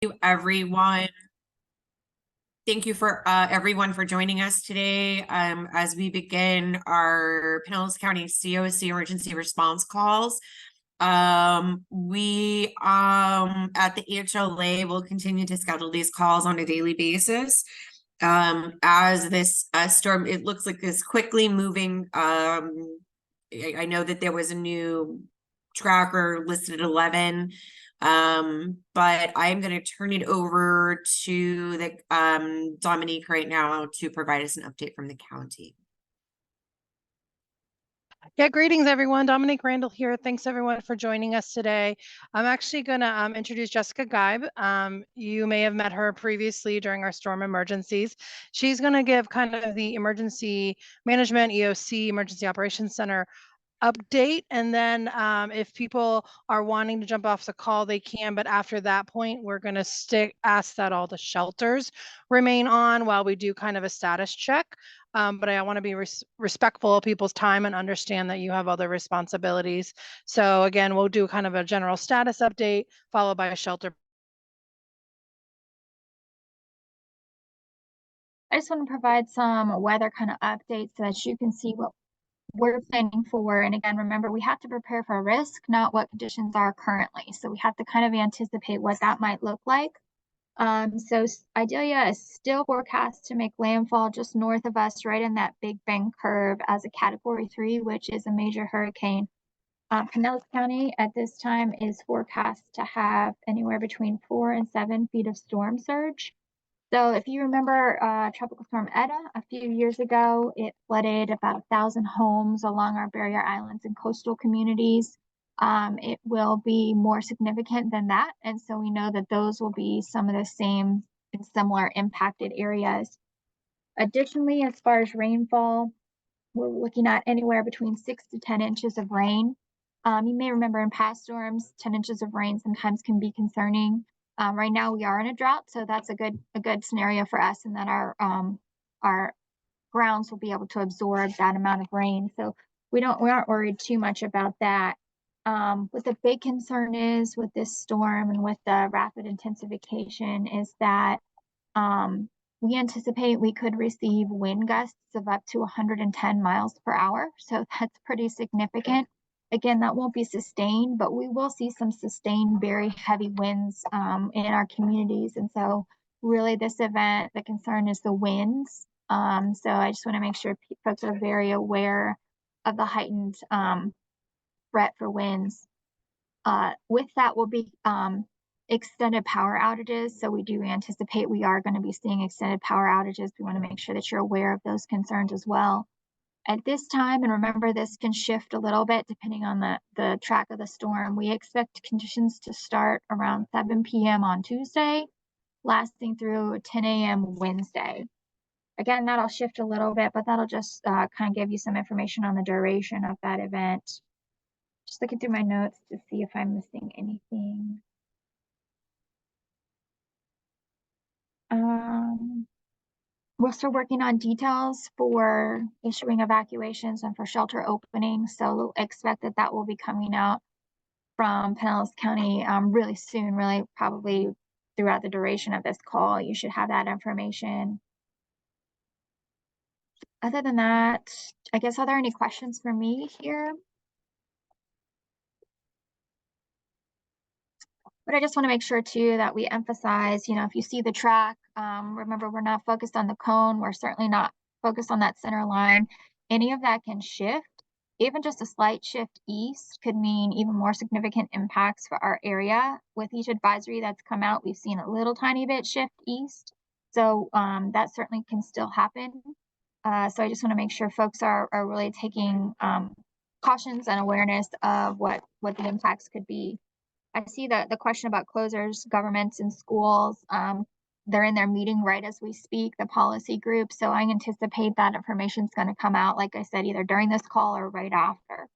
You everyone. Thank you for everyone for joining us today as we begin our Pinellas County CoC emergency response calls. We at the HLA will continue to schedule these calls on a daily basis. As this storm, it looks like is quickly moving. I know that there was a new tracker listed at 11. But I'm going to turn it over to the Dominique right now to provide us an update from the county. Yeah, greetings everyone. Dominique Randall here. Thanks everyone for joining us today. I'm actually going to introduce Jessica Geib. You may have met her previously during our storm emergencies. She's going to give kind of the emergency management, EOC, Emergency Operations Center update, and then if people are wanting to jump off the call, they can, but after that point we're going to ask that all the shelters remain on while we do kind of a status check. But I want to be respectful of people's time and understand that you have other responsibilities. So again, we'll do kind of a general status update followed by a shelter. I just want to provide some weather kind of updates so that you can see what we're planning for. And again, remember, we have to prepare for risk, not what conditions are currently. So we have to kind of anticipate what that might look like. So Idalia is still forecast to make landfall just north of us, right in that Big Bend curve as a Category 3, which is a major hurricane. Pinellas County at this time is forecast to have anywhere between 4 and 7 feet of storm surge. So if you remember Tropical Storm Eta a few years ago, it flooded about 1,000 homes along our barrier islands and coastal communities. It will be more significant than that. And so we know that those will be some of the same and similar impacted areas. Additionally, as far as rainfall, we're looking at anywhere between 6 to 10 inches of rain. You may remember in past storms, 10 inches of rain sometimes can be concerning. Right now we are in a drought, so that's a good scenario for us, and that our grounds will be able to absorb that amount of rain. So we aren't worried too much about that. What the big concern is with this storm and with the rapid intensification is that we anticipate we could receive wind gusts of up to 110 miles per hour. So that's pretty significant. Again, that won't be sustained, but we will see some sustained, very heavy winds in our communities. And so really this event, the concern is the winds. So I just want to make sure folks are very aware of the heightened threat for winds. With that will be extended power outages. So we do anticipate we are going to be seeing extended power outages. We want to make sure that you're aware of those concerns as well. At this time, and remember this can shift a little bit depending on the track of the storm, we expect conditions to start around 7 p.m. on Tuesday, lasting through 10 a.m. Wednesday. Again, that'll shift a little bit, but that'll just kind of give you some information on the duration of that event. Just looking through my notes to see if I'm missing anything. We're still working on details for issuing evacuations and for shelter openings. So expect that will be coming out from Pinellas County really soon, really probably throughout the duration of this call. You should have that information. Other than that, I guess, are there any questions for me here? But I just want to make sure too that we emphasize, if you see the track, remember we're not focused on the cone. We're certainly not focused on that center line. Any of that can shift. Even just a slight shift east could mean even more significant impacts for our area. With each advisory that's come out, we've seen a little tiny bit shift east. So that certainly can still happen. So I just want to make sure folks are really taking cautions and awareness of what the impacts could be. I see the question about closures, governments and schools. They're in their meeting right as we speak, the policy group. So I anticipate that information is going to come out, like I said, either during this call or right after.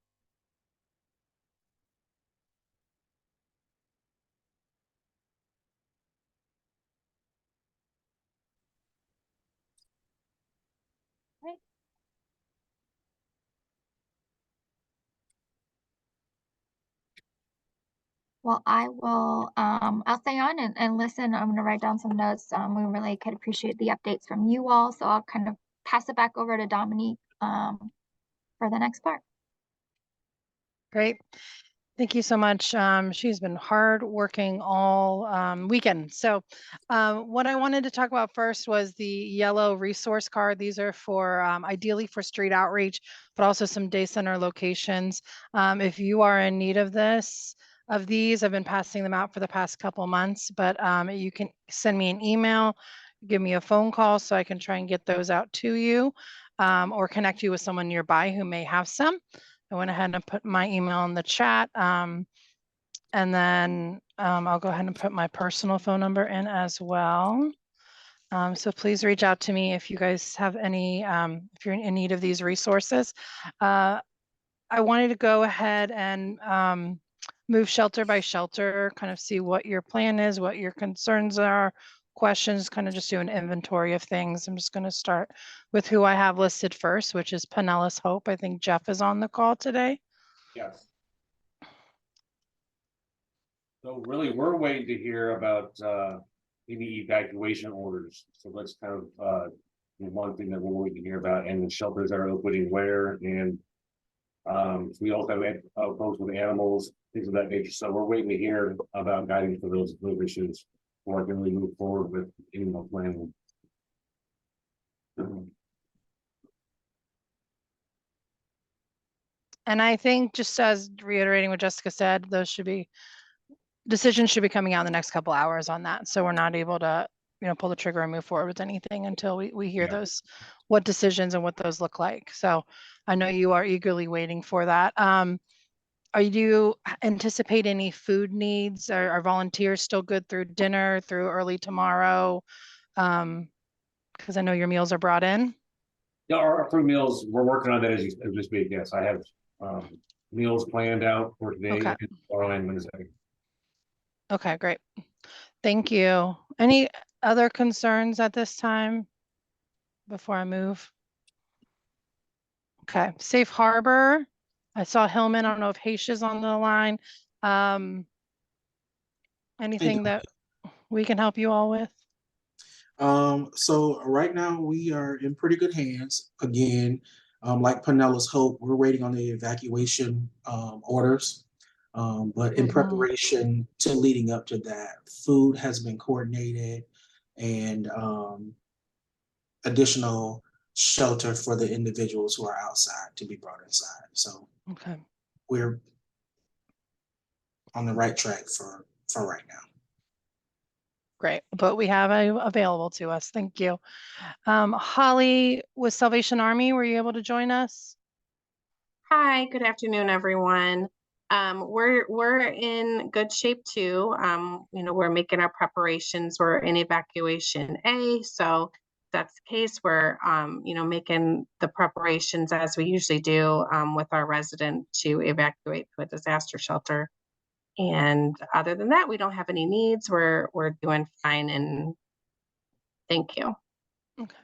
Okay. Well, I will, I'll stay on and listen. I'm gonna write down some notes. We really could appreciate the updates from you all, so I'll kind of pass it back over to Dominique, for the next part. Great. Thank you so much. She's been hard working all weekend. So what I wanted to talk about first was the yellow resource card. These are for ideally for street outreach, but also some day center locations. If you are in need of these, I've been passing them out for the past couple months, but you can send me an email, give me a phone call so I can try and get those out to you, or connect you with someone nearby who may have some. I went ahead and put my email in the chat. And then I'll go ahead and put my personal phone number in as well. So please reach out to me if you guys have any, if you're in need of these resources. I wanted to go ahead and move shelter by shelter, kind of see what your plan is, what your concerns are, questions, kind of just do an inventory of things. I'm just going to start with who I have listed first, which is Pinellas Hope. I think Jeff is on the call today. Yes. So really, we're waiting to hear about any evacuation orders. So that's kind of one thing that we're waiting to hear about, and the shelters that are opening where, and we also have folks with animals, things of that nature. So we're waiting to hear about guidance for those issues before I can really move forward with any more planning. And I think, just as reiterating what Jessica said, decisions should be coming out in the next couple hours on that. So we're not able to, pull the trigger and move forward with anything until we hear those, what decisions and what those look like. So I know you are eagerly waiting for that. Do you anticipate any food needs? Are volunteers still good through dinner, through early tomorrow? Because I know your meals are brought in. Yeah, our food meals, we're working on that as we speak. Yes, I have meals planned out for today and tomorrow and Wednesday. Okay, great. Thank you. Any other concerns at this time before I move? Okay, Safe Harbor. I saw Hillman. I don't know if Haish is on the line. Anything that we can help you all with? So right now we are in pretty good hands. Again, like Pinellas Hope, we're waiting on the evacuation orders. But in preparation to leading up to that, food has been coordinated and additional shelter for the individuals who are outside to be brought inside. So we're on the right track for right now. Great, but we have available to us. Thank you. Holly with Salvation Army, were you able to join us? Hi, good afternoon, everyone. We're in good shape too. We're making our preparations. We're in evacuation A, so if that's the case. We're making the preparations as we usually do with our resident to evacuate to a disaster shelter. And other than that, we don't have any needs. We're doing fine, and thank you. Okay.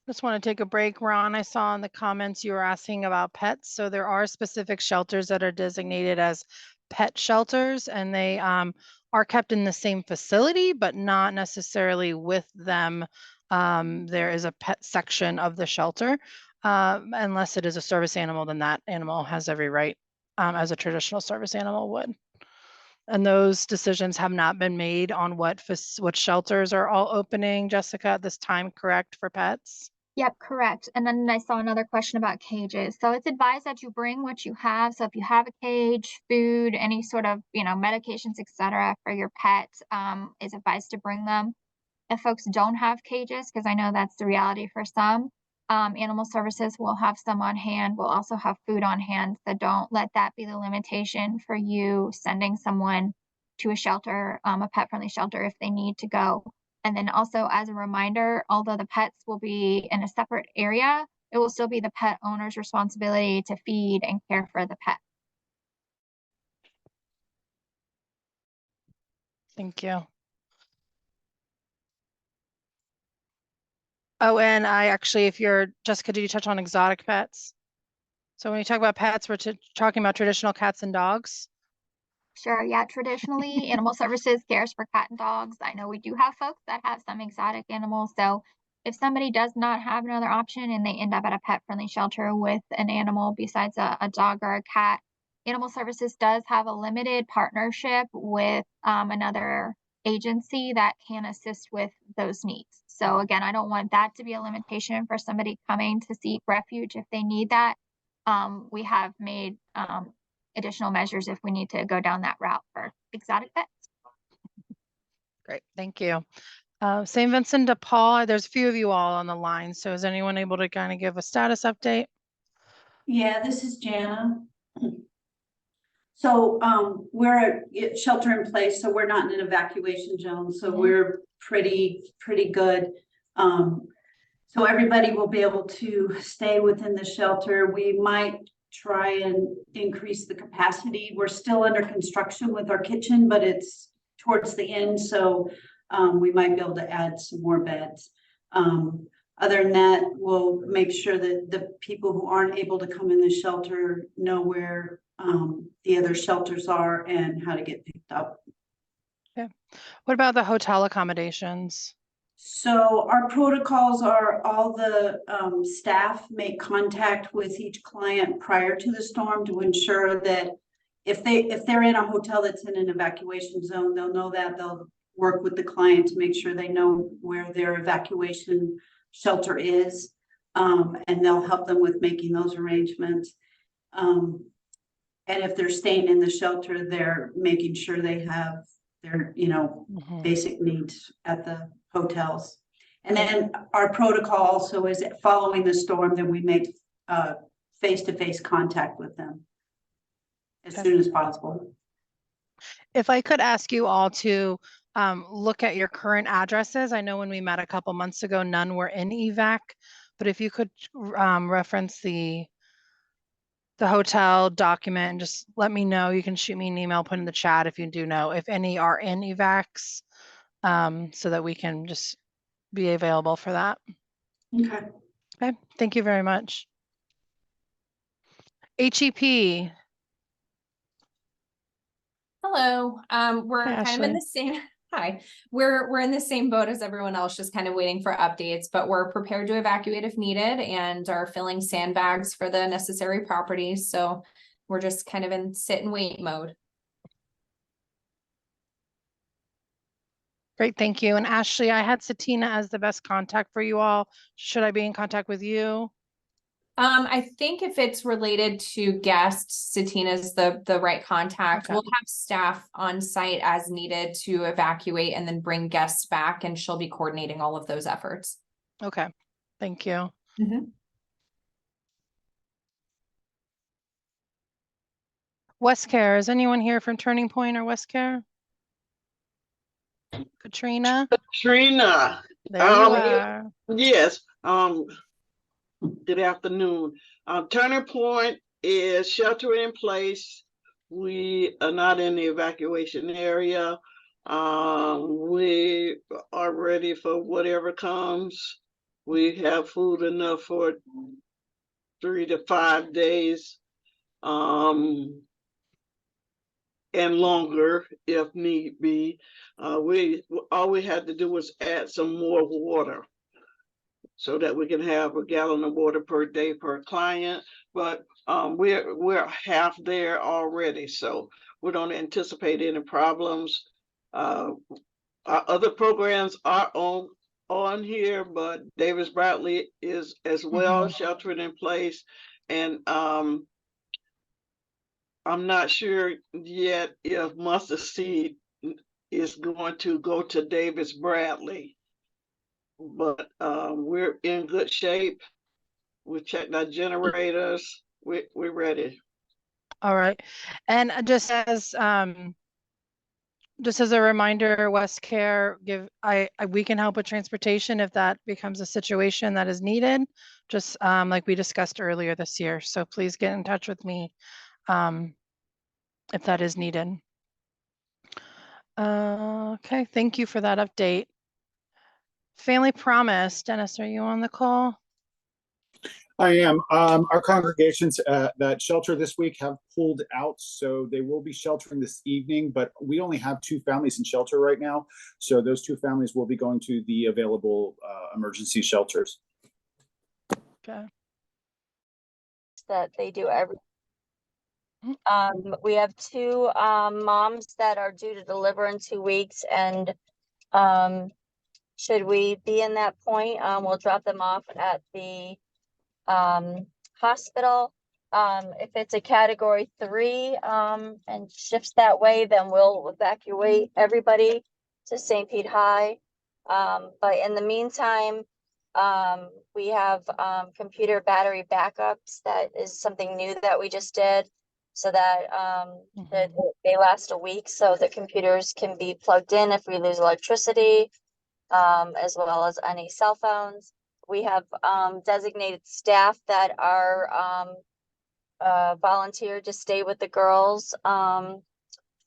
Just want to take a break. Ron, I saw in the comments you were asking about pets. So there are specific shelters that are designated as pet shelters, and they are kept in the same facility, but not necessarily with them. There is a pet section of the shelter. Unless it is a service animal, then that animal has every right, as a traditional service animal would. And those decisions have not been made on what shelters are all opening, Jessica, at this time, correct, for pets? Yep, correct. And then I saw another question about cages. So it's advised that you bring what you have. So if you have a cage, food, any sort of, medications, etc., for your pet, is advised to bring them. If folks don't have cages, because I know that's the reality for some, animal services will have some on hand. We'll also have food on hand. So don't let that be the limitation for you sending someone to a shelter, a pet-friendly shelter, if they need to go. And then also, as a reminder, although the pets will be in a separate area, it will still be the pet owner's responsibility to feed and care for the pet. Thank you. Oh, and Jessica, did you touch on exotic pets? So when you talk about pets, we're talking about traditional cats and dogs. Sure, yeah, traditionally, animal services cares for cat and dogs. I know we do have folks that have some exotic animals, so if somebody does not have another option and they end up at a pet-friendly shelter with an animal besides a dog or a cat, Animal Services does have a limited partnership with another agency that can assist with those needs. So again, I don't want that to be a limitation for somebody coming to seek refuge if they need that. We have made additional measures if we need to go down that route for exotic pets. Great, thank you. St. Vincent de Paul, there's a few of you all on the line, so is anyone able to kind of give a status update? Yeah, this is Jana. So we're at shelter in place, so we're not in an evacuation zone, so we're pretty good. So everybody will be able to stay within the shelter. We might try and increase the capacity. We're still under construction with our kitchen, but it's towards the end, so we might be able to add some more beds. Other than that, we'll make sure that the people who aren't able to come in the shelter know where the other shelters are and how to get picked up. Okay. What about the hotel accommodations? So our protocols are all the staff make contact with each client prior to the storm to ensure that if they're in a hotel that's in an evacuation zone, they'll know that. They'll work with the client to make sure they know where their evacuation shelter is, and they'll help them with making those arrangements. And if they're staying in the shelter, they're making sure they have their, basic needs at the hotels. And then our protocol also is that following the storm, then we make face-to-face contact with them as soon as possible. If I could ask you all to look at your current addresses. I know when we met a couple months ago, none were in evac, but if you could reference the hotel document and just let me know. You can shoot me an email, put in the chat if you do know if any are in evacs, so that we can just be available for that. Okay. Okay, thank you very much. HEP. Hello. We're Hi, kind of in Ashley. the same hi. We're in the same boat as everyone else, just kind of waiting for updates, but we're prepared to evacuate if needed and are filling sandbags for the necessary properties. So we're just kind of in sit and wait mode. Great, thank you. And Ashley, I had Satina as the best contact for you all. Should I be in contact with you? I think if it's related to guests, Satina's the right contact. Okay. We'll have staff on site as needed to evacuate and then bring guests back, and she'll be coordinating all of those efforts. Okay, thank you. West Care, is anyone here from Turning Point or West Care? Katrina, Katrina, there you are. yes, good afternoon. Turning Point is sheltering in place. We are not in the evacuation area. We are ready for whatever comes. We have food enough for 3 to 5 days, and longer if need be. All we had to do was add some more water so that we can have a gallon of water per day per client. But we're half there already, so we don't anticipate any problems. Our other programs are on here, but Davis Bradley is as well sheltering in place, and I'm not sure yet if mustard seed is going to go to Davis Bradley, but we're in good shape. We checked our generators. We're ready. All right, and just as a reminder, West Care, we can help with transportation if that becomes a situation that is needed, just like we discussed earlier this year. So please get in touch with me if that is needed. Okay, thank you for that update. Family Promise, Dennis, are you on the call? I am. Our congregations at that shelter this week have pulled out, so they will be sheltering this evening, but we only have 2 families in shelter right now. So those 2 families will be going to the available emergency shelters. Okay. That they do every. We have 2 moms that are due to deliver in 2 weeks, and should we be in that point, we'll drop them off at the hospital. If it's a category 3 and shifts that way, then we'll evacuate everybody to St. Pete High. But in the meantime, we have computer battery backups. That is something new that we just did, so that that they last a week, so the computers can be plugged in if we lose electricity, as well as any cell phones. We have designated staff that are volunteered to stay with the girls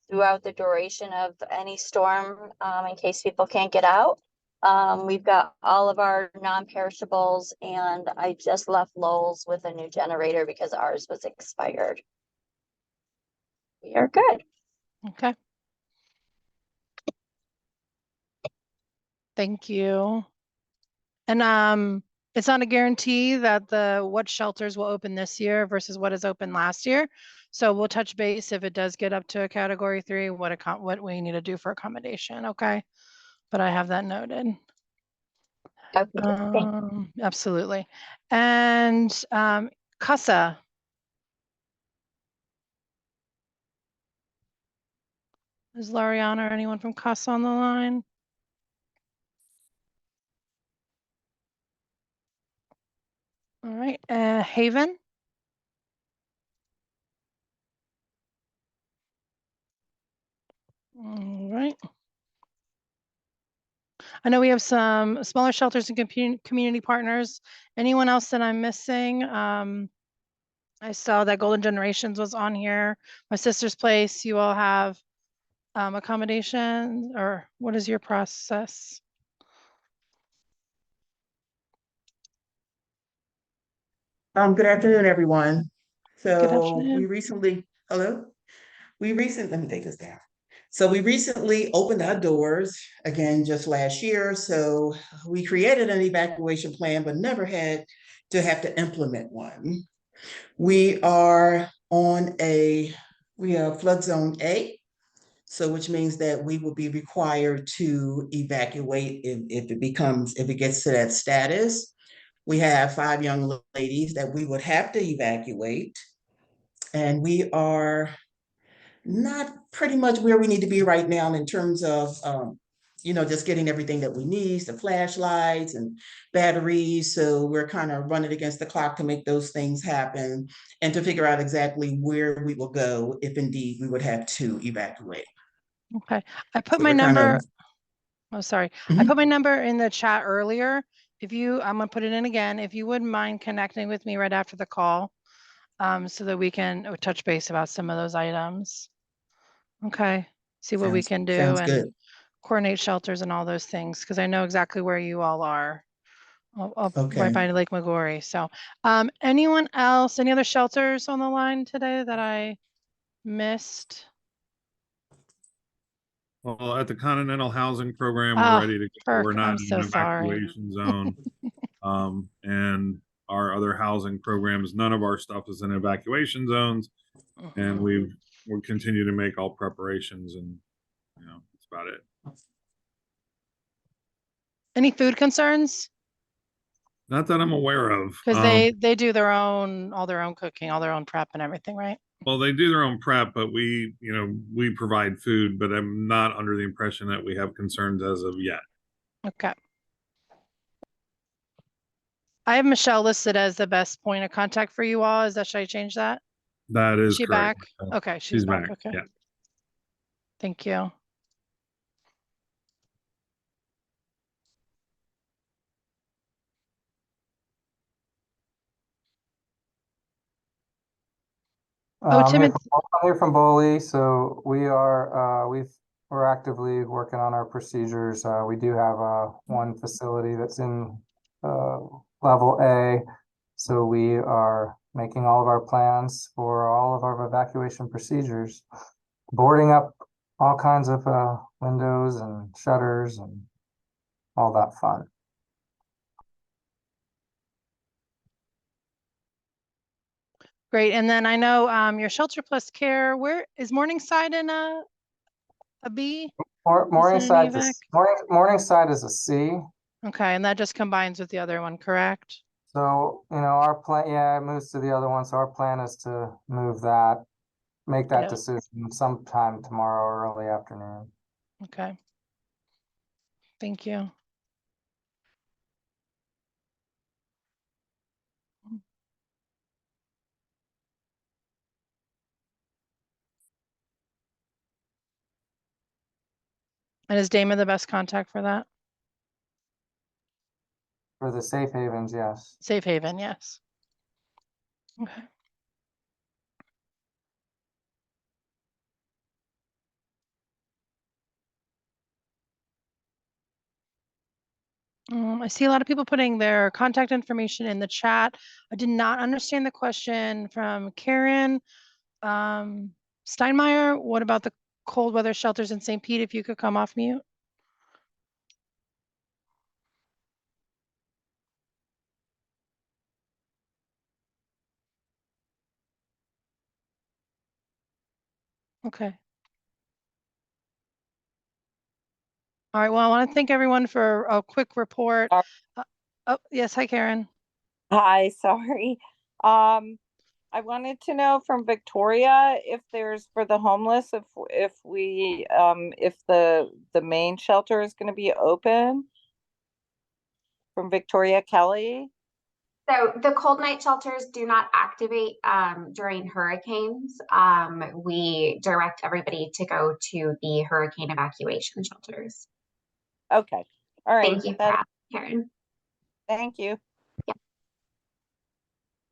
throughout the duration of any storm, in case people can't get out. We've got all of our non-perishables, and I just left Lowell's with a new generator because ours was expired. We are good. Okay. Thank you. And it's not a guarantee that what shelters will open this year versus what is open last year. So we'll touch base if it does get up to a category 3, what we need to do for accommodation. Okay. But I have that noted. Okay. Absolutely. And CASA. Is Lariana or anyone from CASA on the line? All right, Haven. All right. I know we have some smaller shelters and community partners. Anyone else that I'm missing? I saw that Golden Generations was on here. My sister's place. You all have accommodation, or what is your process? Good afternoon, everyone. Good So afternoon. we recently let me take this down. So we recently opened our doors again just last year. So we created an evacuation plan, but never had to have to implement one. We are we are flood zone A. So which means that we will be required to evacuate if it gets to that status. We have 5 young ladies that we would have to evacuate. And we are not pretty much where we need to be right now in terms of, just getting everything that we need, the flashlights and batteries. So we're kind of running against the clock to make those things happen and to figure out exactly where we will go if indeed we would have to evacuate. Okay, I put my number. Oh, sorry. I put my number in the chat earlier. I'm gonna put it in again. If you wouldn't mind connecting with me right after the call, so that we can touch base about some of those items. Okay, see what we can do and coordinate shelters and all those things, because I know exactly where you all are. Right by Lake Magori. So anyone else, any other shelters on the line today that I missed? Well, at the Continental Housing Program, we're ready to go. We're not in an evacuation zone. And our other housing programs, none of our stuff is in evacuation zones. And we'll continue to make all preparations, and that's about it. Any food concerns? Not that I'm aware of. Because they do all their own cooking, all their own prep and everything, right? Well, they do their own prep, but we provide food, but I'm not under the impression that we have concerns as of yet. Okay. I have Michelle listed as the best point of contact for you all. Should I change that? That is she correct. Back? Okay, she's back. Okay. Yeah. Thank you. I'm here from Boley, so we're actively working on our procedures. We do have one facility that's in level A, So we are making all of our plans for all of our evacuation procedures, boarding up all kinds of windows and shutters and all that fun. Great. And then I know your Shelter Plus Care, where is Morningside in a B? Morningside is a C. Okay, and that just combines with the other one, correct? So, our plan, yeah, it moves to the other one. So our plan is to move that, make that decision sometime tomorrow or early afternoon. Okay. Thank you. And is Damon the best contact for that? For the safe havens, yes. Safe haven, yes. Okay. I see a lot of people putting their contact information in the chat. I did not understand the question from Karen Steinmeier. What about the cold weather shelters in St. Pete? If you could come off mute. Okay. All right. Well, I want to thank everyone for a quick report. Oh, yes. Hi, Karen. Hi, sorry. I wanted to know from Victoria if there's for the homeless, if we if the main shelter is going to be open. From Victoria Kelly. So the cold night shelters do not activate during hurricanes. We direct everybody to go to the hurricane evacuation shelters. Okay. All right. Thank you for asking, Karen. Thank you. Yeah.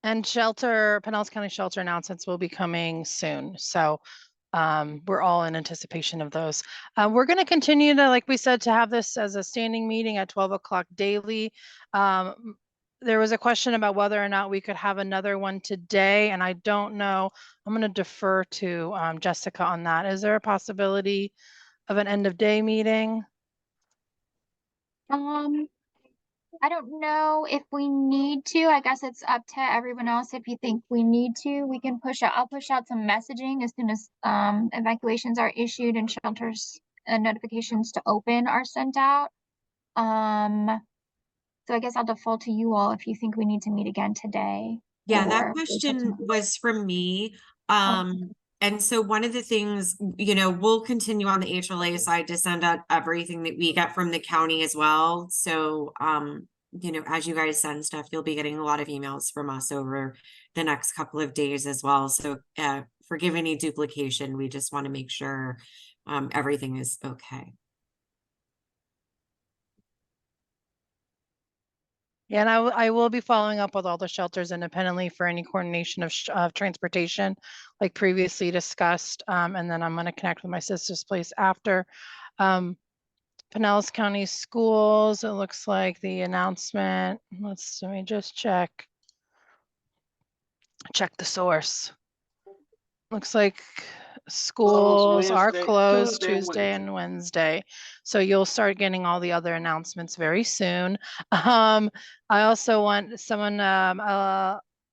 And Pinellas County shelter announcements will be coming soon. So we're all in anticipation of those. We're going to continue to, like we said, to have this as a standing meeting at 12 o'clock daily. There was a question about whether or not we could have another one today, and I don't know. I'm going to defer to Jessica on that. Is there a possibility of an end of day meeting? I don't know if we need to. I guess it's up to everyone else. If you think we need to, we can push out. I'll push out some messaging as soon as evacuations are issued and shelters and notifications to open are sent out. So I guess I'll default to you all if you think we need to meet again today. Yeah, that question was from me. And so one of the things, we'll continue on the HLA side to send out everything that we get from the county as well. So, as you guys send stuff, you'll be getting a lot of emails from us over the next couple of days as well. So, forgive any duplication. We just want to make sure everything is okay. Yeah, and I will be following up with all the shelters independently for any coordination of transportation, like previously discussed. And then I'm going to connect with my sister's place after. Pinellas County Schools, it looks like the announcement. Let me just check the source. Looks like schools are closed Tuesday and Wednesday. So you'll start getting all the other announcements very soon. I also want someone,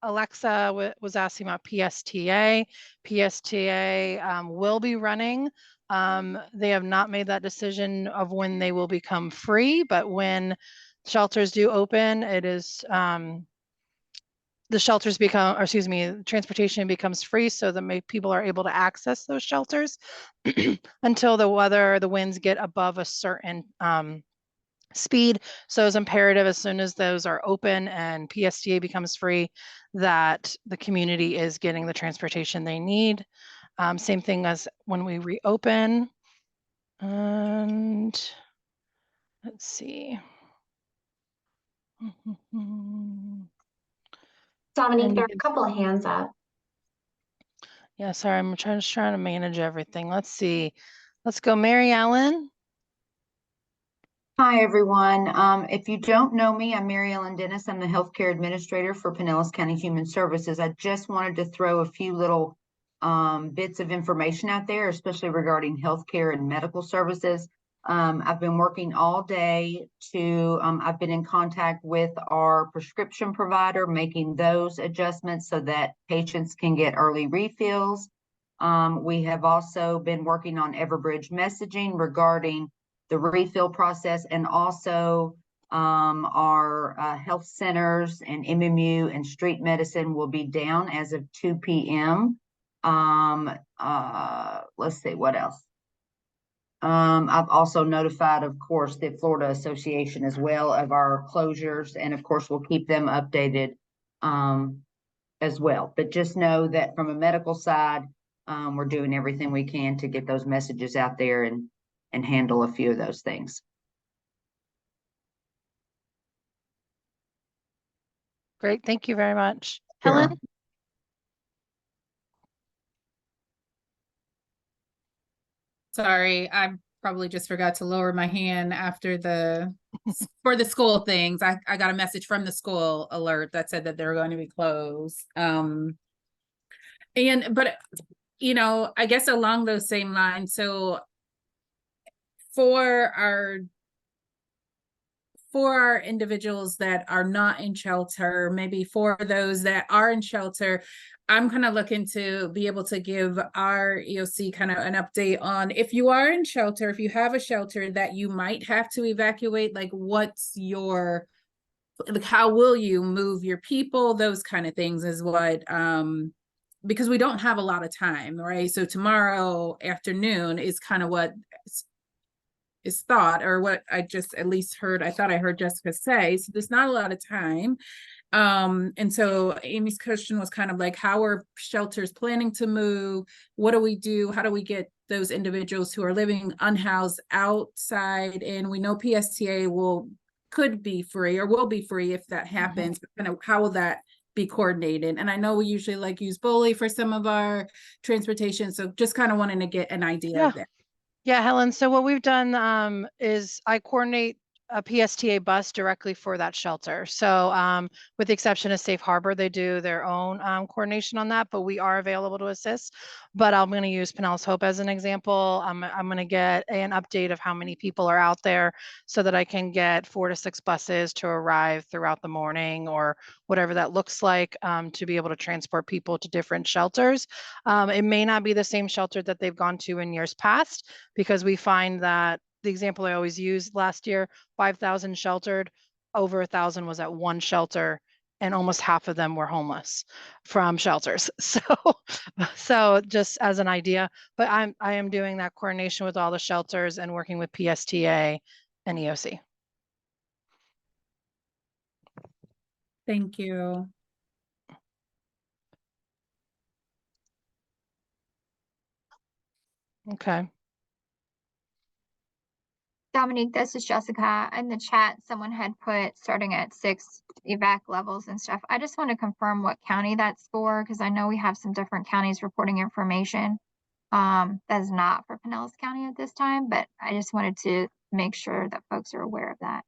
Alexa was asking about PSTA. PSTA will be running. They have not made that decision of when they will become free, but when shelters do open, it is the shelters transportation becomes free so that people are able to access those shelters until the winds get above a certain speed. So it's imperative as soon as those are open and PSTA becomes free that the community is getting the transportation they need. Same thing as when we reopen. And let's see. Dominique, there are a couple of hands up. Yeah, sorry, I'm just trying to manage everything. Let's see. Let's go, Mary Ellen. Hi, everyone. If you don't know me, I'm Mary Ellen Dennis. I'm the Healthcare Administrator for Pinellas County Human Services. I just wanted to throw a few little bits of information out there, especially regarding healthcare and medical services. I've been working all day I've been in contact with our prescription provider, making those adjustments so that patients can get early refills. We have also been working on Everbridge messaging regarding the refill process, and also our health centers and MMU and street medicine will be down as of 2 p.m. Let's see what else. I've also notified, of course, the Florida Association as well of our closures, and of course we'll keep them updated as well. But just know that from a medical side, we're doing everything we can to get those messages out there and handle a few of those things. Great, thank you very much. Sure. Helen? Sorry, I probably just forgot to lower my hand after for the school things. I got a message from the school alert that said that they're going to be closed. But you know, I guess along those same lines, so for our individuals that are not in shelter, maybe for those that are in shelter, I'm kind of looking to be able to give our EOC kind of an update on if you are in shelter, if you have a shelter that you might have to evacuate, like how will you move your people, those kind of things is what, because we don't have a lot of time, right? So tomorrow afternoon is kind of what is thought, or what I just at least heard, I thought I heard Jessica say. So there's not a lot of time. And so Amy's question was kind of like, how are shelters planning to move? What do we do? How do we get those individuals who are living unhoused outside? And we know PSTA could be free or will be free if that happens, but kind of how will that be coordinated? And I know we usually like use Boley for some of our transportation. So just kind of wanting to get an idea of that. Yeah, Helen. So what we've done is I coordinate a PSTA bus directly for that shelter. So with the exception of Safe Harbor, they do their own coordination on that, but we are available to assist. But I'm going to use Pinellas Hope as an example. I'm going to get an update of how many people are out there so that I can get 4 to 6 buses to arrive throughout the morning or whatever that looks like to be able to transport people to different shelters. It may not be the same shelter that they've gone to in years past, because we find that the example I always used last year, 5,000 sheltered, over 1,000 was at one shelter, and almost half of them were homeless from shelters. So just as an idea, but I am doing that coordination with all the shelters and working with PSTA and EOC. Thank you. Okay. Dominique, this is Jessica. In the chat, someone had put starting at 6 evac levels and stuff. I just want to confirm what county that's for, because I know we have some different counties reporting information. That is not for Pinellas County at this time, but I just wanted to make sure that folks are aware of that.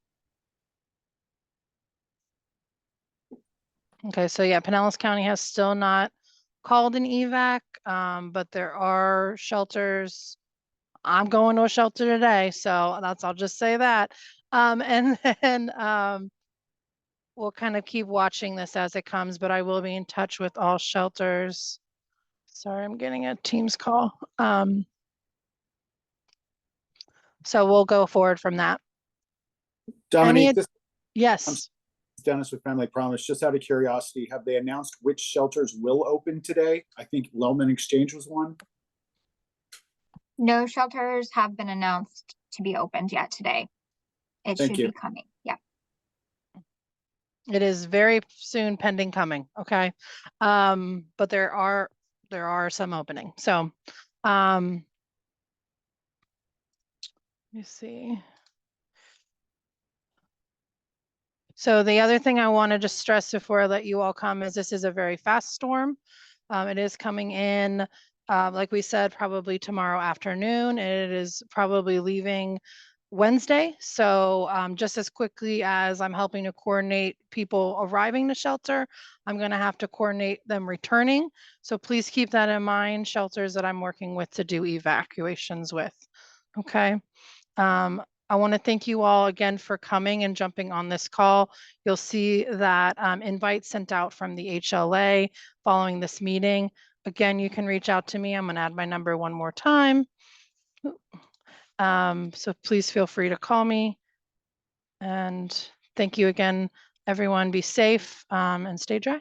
Okay, so yeah, Pinellas County has still not called an evac, but there are shelters. I'm going to a shelter today, so I'll just say that. And then we'll kind of keep watching this as it comes, but I will be in touch with all shelters. Sorry, I'm getting a Teams call. So we'll go forward from that. Dominique, yes. Dennis with Family Promise. Just out of curiosity, have they announced which shelters will open today? I think Lellman Exchange was one. No shelters have been announced to be opened yet today. It should be coming. Yeah. It is very soon pending coming. Okay. But there are some opening. So let me see. So the other thing I want to just stress before I let you all come is this is a very fast storm. It is coming in, like we said, probably tomorrow afternoon. It is probably leaving Wednesday. So just as quickly as I'm helping to coordinate people arriving to shelter, I'm going to have to coordinate them returning. So please keep that in mind, shelters that I'm working with to do evacuations with. Okay. I want to thank you all again for coming and jumping on this call. You'll see that invite sent out from the HLA following this meeting. Again, you can reach out to me. I'm going to add my number one more time. So please feel free to call me. And thank you again, everyone. Be safe and stay dry.